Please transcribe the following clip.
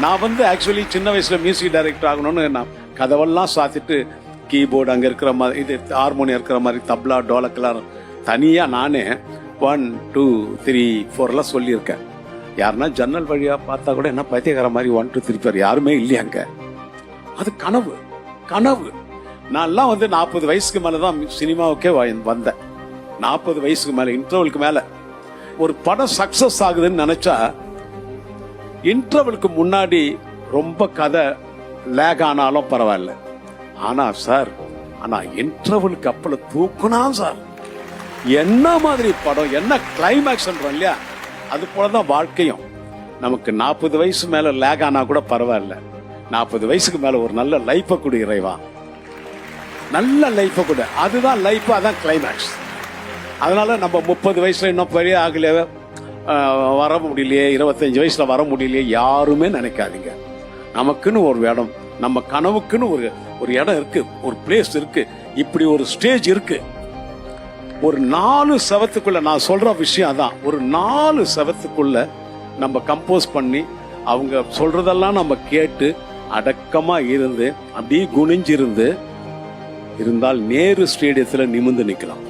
நான் ஆக்சுவலி சின்ன வயசுல மியூசிக் டைரக்டர் ஆகணும்னு நான் கதவெல்லாம் சாத்திட்டு கீபோர்டு அங்கே இருக்கிற மாதிரி, இது ஹார்மோனியம் இருக்கிற மாதிரி, தப்லா டோலக்கெல்லாம் தனியாக நானே 1 2 3 4 சொல்லியிருக்கேன். யாருன்னா ஜன்னல் வழியாக பார்த்தா கூட என்ன பைத்தியக்கார மாதிரி 1 2 3 4 யாருமே இல்லையாங்க. அது கனவு கனவு. நான்லாம் 40 வயசுக்கு மேலே தான் சினிமாவுக்கே வந்தேன். 40 வயசுக்கு மேலே, இன்டர்வலுக்கு மேலே. ஒரு படம் சக்சஸ் ஆகுதுன்னு நினைச்சா இன்டர்வலுக்கு முன்னாடி ரொம்ப கதை லேக் ஆனாலும் பரவாயில்ல. ஆனா சார், ஆனா இன்டர்வலுக்கு அப்புறம் தூக்குனா சார், என்ன மாதிரி படம், என்ன கிளைமேக்ஸ் இல்லையா? அது போலதான் வாழ்க்கையும். நமக்கு 40 வயசு மேல லேக் ஆனா கூட பரவாயில்ல. 40 வயசுக்கு மேல ஒரு நல்ல லைஃபை கொடு இறைவா, நல்ல லைஃபை கொடு. அதுதான் லைஃப், அதான் கிளைமேக்ஸ். அதனால நம்ம 30 வயசுல இன்னும் பெரிய ஆகல வர முடியலையே, 25 வயசுல வர முடியலையே யாருமே நினைக்காதீங்க. நமக்குன்னு ஒரு இடம், நம்ம கனவுக்குன்னு ஒரு இடம் இருக்கு, ஒரு பிளேஸ் இருக்கு, இப்படி ஒரு ஸ்டேஜ் இருக்கு. ஒரு 4 செவத்துக்குள்ள நான் சொல்ற விஷயம் அதான். ஒரு 4 செவத்துக்குள்ள நம்ம கம்போஸ் பண்ணி அவங்க சொல்றதெல்லாம் நம்ம கேட்டு அடக்கமா இருந்து அப்படியே குனிஞ்சிருந்து இருந்தால் நேரு ஸ்டேடியத்துல நிமிர்ந்து நிக்கலாம்.